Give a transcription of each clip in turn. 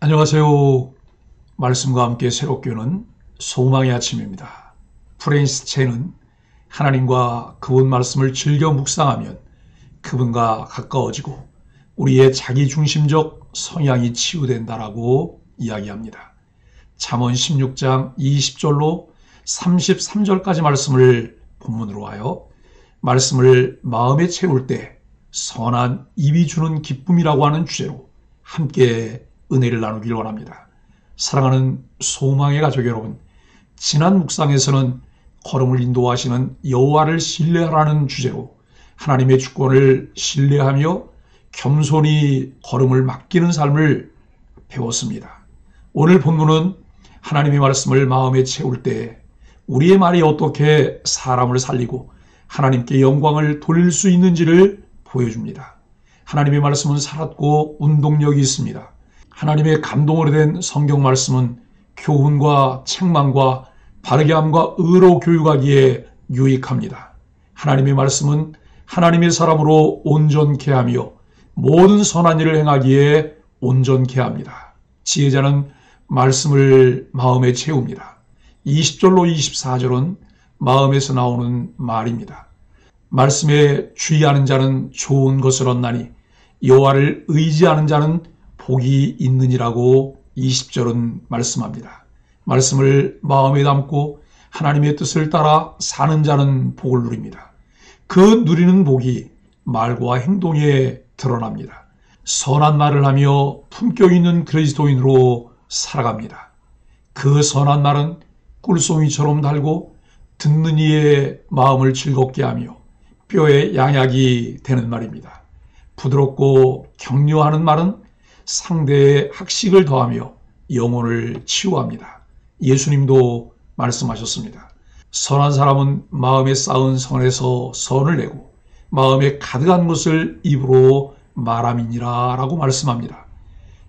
안녕하세요. 말씀과 함께 새롭게 오는 소망의 아침입니다. 프랜시스 첸은 하나님과 그분 말씀을 즐겨 묵상하면 그분과 가까워지고 우리의 자기중심적 성향이 치유된다라고 이야기합니다. 잠언 16장 20절로 33절까지 말씀을 본문으로 하여 말씀을 마음에 채울 때 선한 입이 주는 기쁨이라고 하는 주제로 함께 은혜를 나누길 원합니다. 사랑하는 소망의 가족 여러분, 지난 묵상에서는 걸음을 인도하시는 여호와를 신뢰하라는 주제로 하나님의 주권을 신뢰하며 겸손히 걸음을 맡기는 삶을 배웠습니다. 오늘 본문은 하나님의 말씀을 마음에 채울 때 우리의 말이 어떻게 사람을 살리고 하나님께 영광을 돌릴 수 있는지를 보여줍니다. 하나님의 말씀은 살았고 운동력이 있습니다. 하나님의 감동으로 된 성경 말씀은 교훈과 책망과 바르게함과 의로 교육하기에 유익합니다. 하나님의 말씀은 하나님의 사람으로 온전케 하며 모든 선한 일을 행하기에 온전케 합니다. 지혜자는 말씀을 마음에 채웁니다. 20절로 24절은 마음에서 나오는 말입니다. 말씀에 주의하는 자는 좋은 것을 얻나니 여호와를 의지하는 자는 복이 있느니라고 20절은 말씀합니다. 말씀을 마음에 담고 하나님의 뜻을 따라 사는 자는 복을 누립니다. 그 누리는 복이 말과 행동에 드러납니다. 선한 말을 하며 품격 있는 그리스도인으로 살아갑니다. 그 선한 말은 꿀송이처럼 달고 듣는 이의 마음을 즐겁게 하며 뼈에 양약이 되는 말입니다. 부드럽고 격려하는 말은 상대의 학식을 더하며 영혼을 치유합니다. 예수님도 말씀하셨습니다. 선한 사람은 마음에 쌓은 선에서 선을 내고 마음에 가득한 것을 입으로 말함이니라 라고 말씀합니다.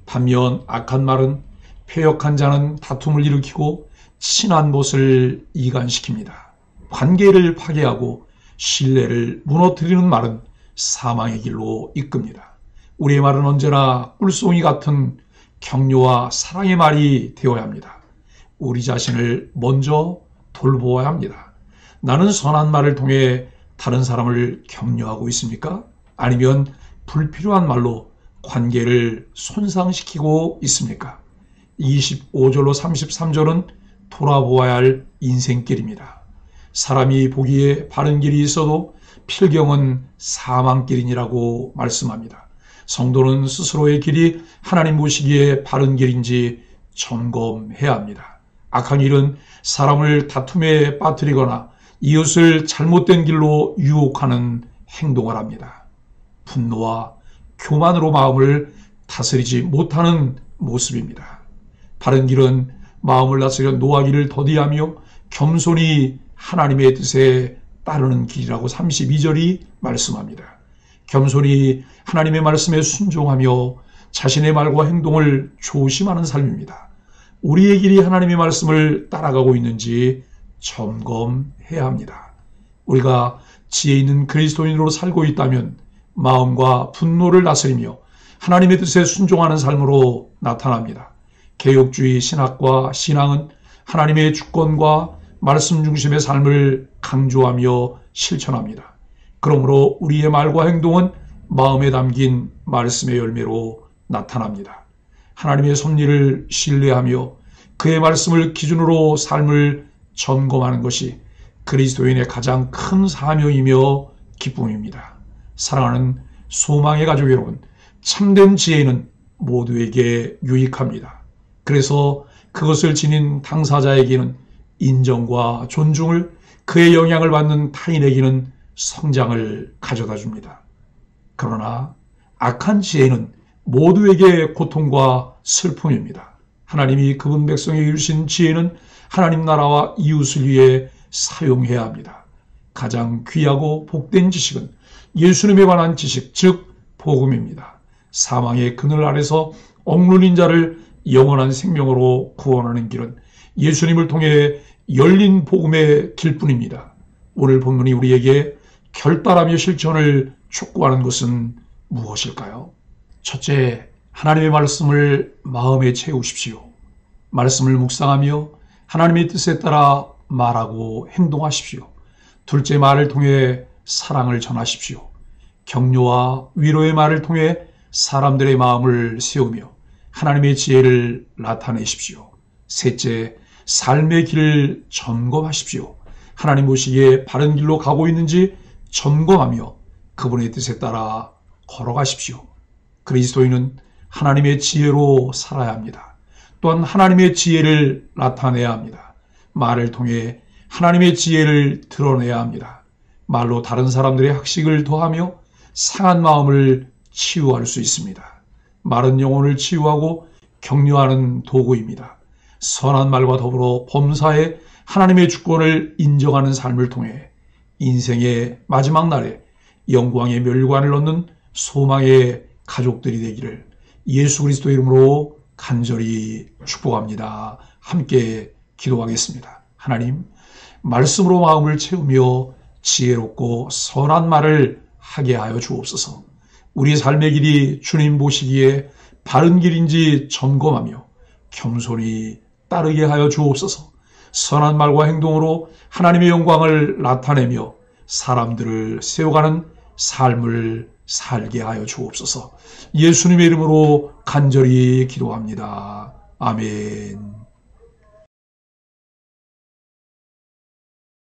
반면 악한 말은 패역한 자는 다툼을 일으키고 친한 것을 이간시킵니다. 관계를 파괴하고 신뢰를 무너뜨리는 말은 사망의 길로 이끕니다. 우리의 말은 언제나 꿀송이 같은 격려와 사랑의 말이 되어야 합니다. 우리 자신을 먼저 돌보아야 합니다. 나는 선한 말을 통해 다른 사람을 격려하고 있습니까? 아니면 불필요한 말로 관계를 손상시키고 있습니까? 25절로 33절은 돌아보아야 할 인생길입니다. 사람이 보기에 바른 길이 있어도 필경은 사망길이니라고 말씀합니다. 성도는 스스로의 길이 하나님 보시기에 바른 길인지 점검해야 합니다. 악한 길은 사람을 다툼에 빠뜨리거나 이웃을 잘못된 길로 유혹하는 행동을 합니다. 분노와 교만으로 마음을 다스리지 못하는 모습입니다. 바른 길은 마음을 다스려 노하기를 더디하며 겸손히 하나님의 뜻에 따르는 길이라고 32절이 말씀합니다. 겸손히 하나님의 말씀에 순종하며 자신의 말과 행동을 조심하는 삶입니다. 우리의 길이 하나님의 말씀을 따라가고 있는지 점검해야 합니다. 우리가 지혜 있는 그리스도인으로 살고 있다면 마음과 분노를 다스리며 하나님의 뜻에 순종하는 삶으로 나타납니다. 개혁주의 신학과 신앙은 하나님의 주권과 말씀 중심의 삶을 강조하며 실천합니다. 그러므로 우리의 말과 행동은 마음에 담긴 말씀의 열매로 나타납니다. 하나님의 섭리를 신뢰하며 그의 말씀을 기준으로 삶을 점검하는 것이 그리스도인의 가장 큰 사명이며 기쁨입니다. 사랑하는 소망의 가족 여러분, 참된 지혜는 모두에게 유익합니다. 그래서 그것을 지닌 당사자에게는 인정과 존중을, 그의 영향을 받는 타인에게는 성장을 가져다 줍니다. 그러나 악한 지혜는 모두에게 고통과 슬픔입니다. 하나님이 그분 백성에게 주신 지혜는 하나님 나라와 이웃을 위해 사용해야 합니다. 가장 귀하고 복된 지식은 예수님에 관한 지식, 즉 복음입니다. 사망의 그늘 아래서 억눌린 자를 영원한 생명으로 구원하는 길은 예수님을 통해 열린 복음의 길뿐입니다. 오늘 본문이 우리에게 결단하며 실천을 촉구하는 것은 무엇일까요? 첫째, 하나님의 말씀을 마음에 채우십시오. 말씀을 묵상하며 하나님의 뜻에 따라 말하고 행동하십시오. 둘째, 말을 통해 사랑을 전하십시오. 격려와 위로의 말을 통해 사람들의 마음을 세우며 하나님의 지혜를 나타내십시오. 셋째, 삶의 길을 점검하십시오. 하나님 보시기에 바른 길로 가고 있는지 점검하며 그분의 뜻에 따라 걸어가십시오. 그리스도인은 하나님의 지혜로 살아야 합니다. 또한 하나님의 지혜를 나타내야 합니다. 말을 통해 하나님의 지혜를 드러내야 합니다. 말로 다른 사람들의 학식을 더하며 상한 마음을 치유할 수 있습니다. 말은 영혼을 치유하고 격려하는 도구입니다. 선한 말과 더불어 범사에 하나님의 주권을 인정하는 삶을 통해 인생의 마지막 날에 영광의 멸관을 얻는 소망의 가족들이 되기를 예수 그리스도 이름으로 간절히 축복합니다. 함께 기도하겠습니다. 하나님, 말씀으로 마음을 채우며 지혜롭고 선한 말을 하게 하여 주옵소서. 우리 삶의 길이 주님 보시기에 바른 길인지 점검하며 겸손히 따르게 하여 주옵소서. 선한 말과 행동으로 하나님의 영광을 나타내며 사람들을 세워가는 삶을 살게 하여 주옵소서. 예수님의 이름으로 간절히 기도합니다. 아멘.